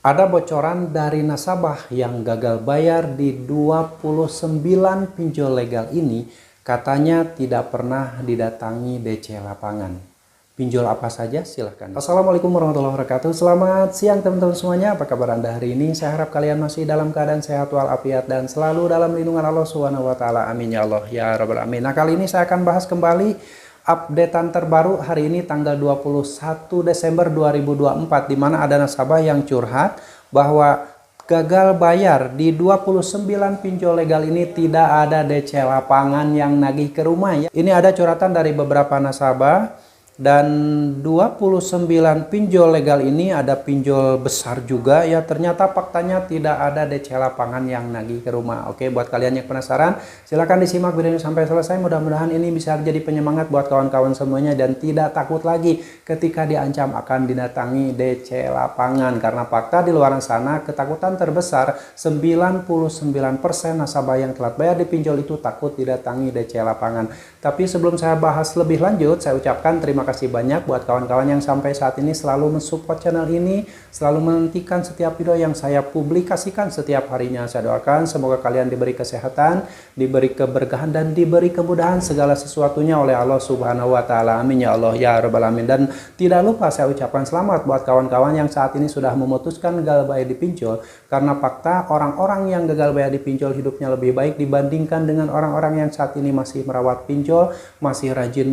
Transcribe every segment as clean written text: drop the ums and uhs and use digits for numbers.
Ada bocoran dari nasabah yang gagal bayar di 29 pinjol legal ini, katanya tidak pernah didatangi DC lapangan. Pinjol apa saja? Silahkan. Assalamualaikum warahmatullahi wabarakatuh. Selamat siang teman-teman semuanya. Apa kabar Anda hari ini? Saya harap kalian masih dalam keadaan sehat walafiat dan selalu dalam lindungan Allah Subhanahu wa taala. Amin ya Allah ya rabbal alamin. Nah, kali ini saya akan bahas kembali updatean terbaru hari ini tanggal 21 Desember 2024, di mana ada nasabah yang curhat bahwa gagal bayar di 29 pinjol legal ini, tidak ada DC lapangan yang nagih ke rumah ya. Ini ada curhatan dari beberapa nasabah, dan 29 pinjol legal ini ada pinjol besar juga ya, ternyata faktanya tidak ada DC lapangan yang nagih ke rumah. Oke, buat kalian yang penasaran silahkan disimak video ini sampai selesai. Mudah-mudahan ini bisa jadi penyemangat buat kawan-kawan semuanya dan tidak takut lagi ketika diancam akan didatangi DC lapangan, karena fakta di luar sana ketakutan terbesar 99% nasabah yang telat bayar di pinjol itu takut didatangi DC lapangan. Tapi sebelum saya bahas lebih lanjut, saya ucapkan terima kasih banyak buat kawan-kawan yang sampai saat ini selalu mensupport channel ini, selalu menantikan setiap video yang saya publikasikan setiap harinya. Saya doakan semoga kalian diberi kesehatan, diberi keberkahan, dan diberi kemudahan segala sesuatunya oleh Allah Subhanahu wa taala. Amin ya Allah ya rabbal alamin. Dan tidak lupa saya ucapkan selamat buat kawan-kawan yang saat ini sudah memutuskan gagal bayar di pinjol, karena fakta orang-orang yang gagal bayar di pinjol hidupnya lebih baik dibandingkan dengan orang-orang yang saat ini masih merawat pinjol, masih rajin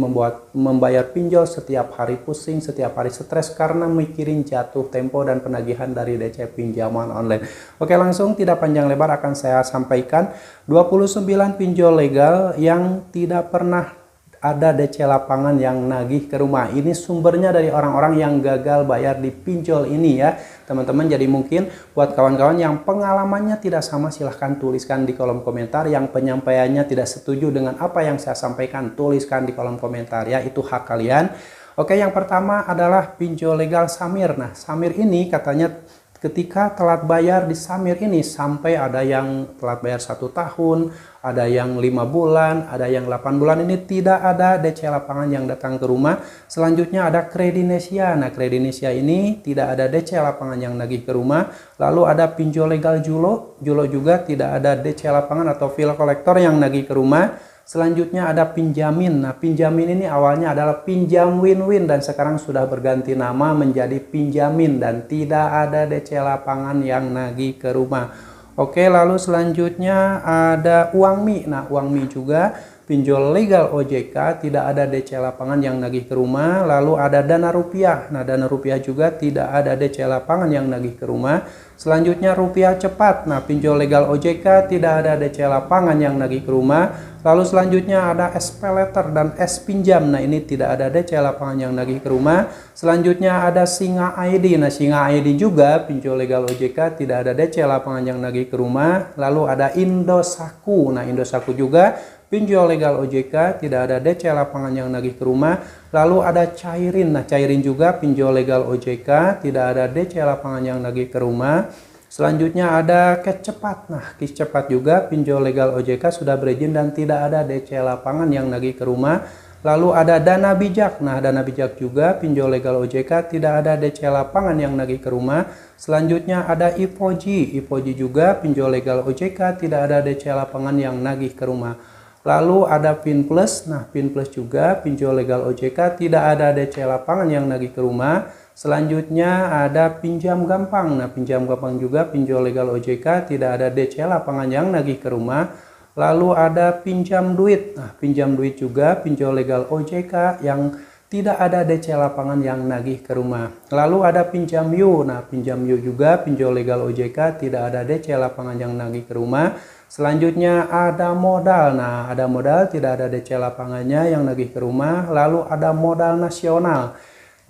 membayar pinjol, setiap hari pusing, setiap hari stres karena mikirin jatuh tempo dan penagihan dari DC pinjaman online. Oke, langsung tidak panjang lebar akan saya sampaikan 29 pinjol legal yang tidak pernah ada DC lapangan yang nagih ke rumah. Ini sumbernya dari orang-orang yang gagal bayar di pinjol ini ya teman-teman. Jadi mungkin buat kawan-kawan yang pengalamannya tidak sama, silahkan tuliskan di kolom komentar. Yang penyampaiannya tidak setuju dengan apa yang saya sampaikan, tuliskan di kolom komentar ya, itu hak kalian. Oke, yang pertama adalah pinjol legal Samir. Nah, Samir ini katanya ketika telat bayar di Samir ini sampai ada yang telat bayar 1 tahun, ada yang 5 bulan, ada yang 8 bulan, ini tidak ada DC lapangan yang datang ke rumah. Selanjutnya ada Kredinesia. Nah, Kredinesia ini tidak ada DC lapangan yang nagih ke rumah. Lalu ada pinjol legal Julo. Julo juga tidak ada DC lapangan atau file kolektor yang nagih ke rumah. Selanjutnya ada Pinjamin. Nah, Pinjamin ini awalnya adalah Pinjam Win-Win dan sekarang sudah berganti nama menjadi Pinjamin dan tidak ada DC lapangan yang nagih ke rumah. Oke, lalu selanjutnya ada Uangmi. Nah, Uangmi juga pinjol legal OJK, tidak ada DC lapangan yang nagih ke rumah. Lalu ada Dana Rupiah. Nah, Dana Rupiah juga tidak ada DC lapangan yang nagih ke rumah. Selanjutnya Rupiah Cepat. Nah, pinjol legal OJK, tidak ada DC lapangan yang nagih ke rumah. Lalu selanjutnya ada SPayLater dan S-Pinjam. Nah, ini tidak ada DC lapangan yang nagih ke rumah. Selanjutnya ada Singa ID. Nah, Singa ID juga pinjol legal OJK, tidak ada DC lapangan yang nagih ke rumah. Lalu ada Indosaku. Nah, Indosaku juga pinjol legal OJK, tidak ada DC lapangan yang nagih ke rumah. Lalu ada Cairin. Nah, Cairin juga pinjol legal OJK, tidak ada DC lapangan yang nagih ke rumah. Selanjutnya ada Cash Cepat. Nah, Cash Cepat juga pinjol legal OJK, sudah berizin dan tidak ada DC lapangan yang nagih ke rumah. Lalu ada Dana Bijak. Nah, Dana Bijak juga pinjol legal OJK, tidak ada DC lapangan yang nagih ke rumah. Selanjutnya ada Ipoji. Ipoji juga pinjol legal OJK, tidak ada DC lapangan yang nagih ke rumah. Lalu ada Pinplus. Nah, Pinplus juga pinjol legal OJK, tidak ada DC lapangan yang nagih ke rumah. Selanjutnya ada Pinjam Gampang. Nah, Pinjam Gampang juga pinjol legal OJK, tidak ada DC lapangan yang nagih ke rumah. Lalu ada Pinjam Duit. Nah, Pinjam Duit juga pinjol legal OJK yang tidak ada DC lapangan yang nagih ke rumah. Lalu ada Pinjam You. Nah, Pinjam You juga pinjol legal OJK, tidak ada DC lapangan yang nagih ke rumah. Selanjutnya ada Modal. Nah, ada Modal, tidak ada DC lapangannya yang nagih ke rumah. Lalu ada Modal Nasional.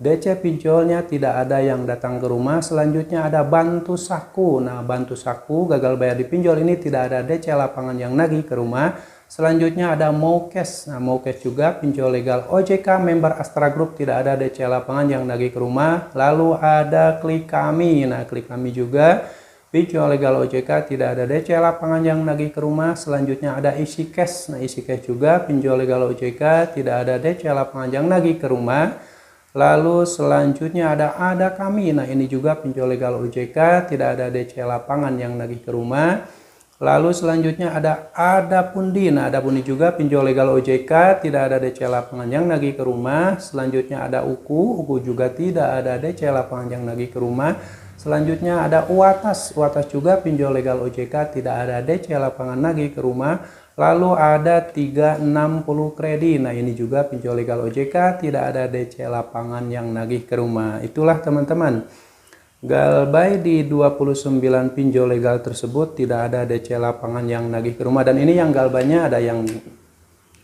DC pinjolnya tidak ada yang datang ke rumah. Selanjutnya ada Bantu Saku. Nah, Bantu Saku gagal bayar di pinjol ini, tidak ada DC lapangan yang nagih ke rumah. Selanjutnya ada Mowcash. Nah, Mowcash juga pinjol legal OJK, member Astra Group, tidak ada DC lapangan yang nagih ke rumah. Lalu ada Klik Kami. Nah, Klik Kami juga pinjol legal OJK, tidak ada DC lapangan yang nagih ke rumah. Selanjutnya ada Isi Cash. Nah, Isi Cash juga pinjol legal OJK, tidak ada DC lapangan yang nagih ke rumah. Lalu selanjutnya ada kami. Nah, ini juga pinjol legal OJK, tidak ada DC lapangan yang nagih ke rumah. Lalu selanjutnya ada Pundi. Nah, ada Pundi juga pinjol legal OJK, tidak ada DC lapangan yang nagih ke rumah. Selanjutnya ada Uku juga tidak ada DC lapangan yang nagih ke rumah. Selanjutnya ada Uatas juga pinjol legal OJK, tidak ada DC lapangan nagih ke rumah. Lalu ada 360 Kredi. Nah, ini juga pinjol legal OJK, tidak ada DC lapangan yang nagih ke rumah. Itulah teman-teman. Galbay di 29 pinjol legal tersebut tidak ada DC lapangan yang nagih ke rumah. Dan ini yang galbaynya ada yang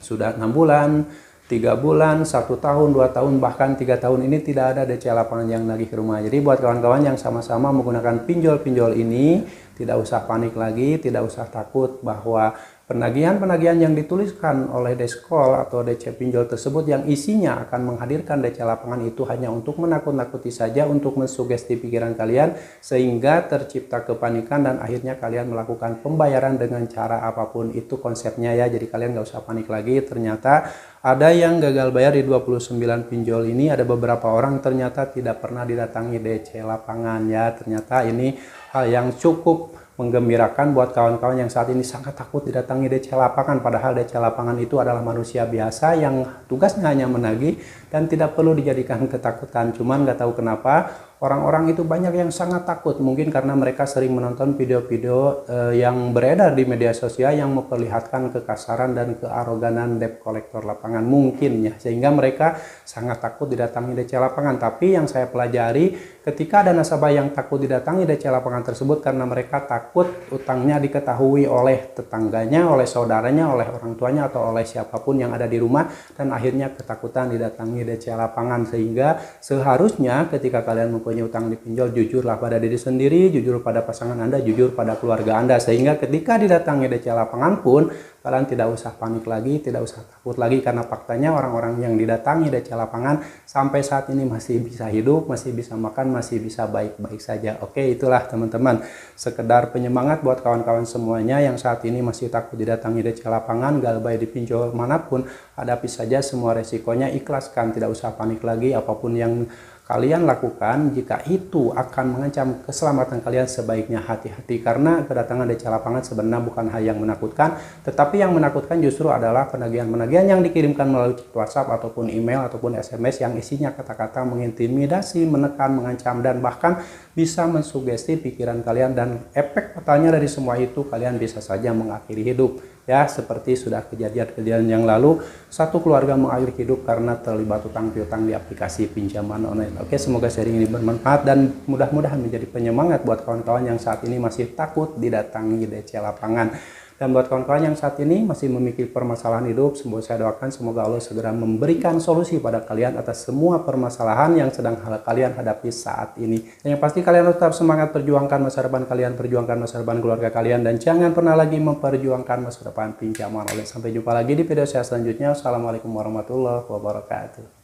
sudah 6 bulan, 3 bulan, 1 tahun, 2 tahun, bahkan 3 tahun ini tidak ada DC lapangan yang nagih ke rumah. Jadi buat kawan-kawan yang sama-sama menggunakan pinjol-pinjol ini, tidak usah panik lagi, tidak usah takut bahwa penagihan-penagihan yang dituliskan oleh Deskol atau DC pinjol tersebut yang isinya akan menghadirkan DC lapangan itu hanya untuk menakut-nakuti saja, untuk mensugesti pikiran kalian sehingga tercipta kepanikan dan akhirnya kalian melakukan pembayaran dengan cara apapun. Itu konsepnya ya, jadi kalian nggak usah panik lagi. Ternyata ada yang gagal bayar di 29 pinjol ini, ada beberapa orang ternyata tidak pernah didatangi DC lapangan ya. Ternyata ini hal yang cukup menggembirakan buat kawan-kawan yang saat ini sangat takut didatangi DC lapangan, padahal DC lapangan itu adalah manusia biasa yang tugasnya hanya menagih dan tidak perlu dijadikan ketakutan. Cuman nggak tahu kenapa orang-orang itu banyak yang sangat takut, mungkin karena mereka sering menonton video-video yang beredar di media sosial yang memperlihatkan kekasaran dan kearoganan debt collector lapangan mungkin ya, sehingga mereka sangat takut didatangi DC lapangan. Tapi yang saya pelajari, ketika ada nasabah yang takut didatangi DC lapangan tersebut karena mereka takut utangnya diketahui oleh tetangganya, oleh saudaranya, oleh orang tuanya, atau oleh siapapun yang ada di rumah, dan akhirnya ketakutan didatangi DC lapangan. Sehingga seharusnya ketika kalian mempunyai utang dipinjol, jujurlah pada diri sendiri, jujur pada pasangan Anda, jujur pada keluarga Anda, sehingga ketika didatangi DC lapangan pun kalian tidak usah panik lagi, tidak usah takut lagi, karena faktanya orang-orang yang didatangi DC lapangan sampai saat ini masih bisa hidup, masih bisa makan, masih bisa baik-baik saja. Oke, itulah teman-teman, sekedar penyemangat buat kawan-kawan semuanya yang saat ini masih takut didatangi DC lapangan, galbay di pinjol manapun, hadapi saja semua resikonya, ikhlaskan, tidak usah panik lagi. Apapun yang kalian lakukan, jika itu akan mengancam keselamatan kalian, sebaiknya hati-hati, karena kedatangan DC lapangan sebenarnya bukan hal yang menakutkan, tetapi yang menakutkan justru adalah penagihan-penagihan yang dikirimkan melalui chat WhatsApp ataupun email ataupun SMS yang isinya kata-kata mengintimidasi, menekan, mengancam, dan bahkan bisa mensugesti pikiran kalian, dan efek fatalnya dari semua itu kalian bisa saja mengakhiri hidup ya, seperti sudah kejadian-kejadian yang lalu, satu keluarga mengakhiri hidup karena terlibat utang piutang di aplikasi pinjaman online. Oke, semoga sharing ini bermanfaat dan mudah-mudahan menjadi penyemangat buat kawan-kawan yang saat ini masih takut didatangi DC lapangan. Dan buat kawan-kawan yang saat ini masih memiliki permasalahan hidup, saya doakan semoga Allah segera memberikan solusi pada kalian atas semua permasalahan yang sedang kalian hadapi saat ini. Dan yang pasti kalian tetap semangat perjuangkan masa depan kalian, perjuangkan masa depan keluarga kalian, dan jangan pernah lagi memperjuangkan masa depan pinjaman online. Sampai jumpa lagi di video saya selanjutnya. Assalamualaikum warahmatullahi wabarakatuh.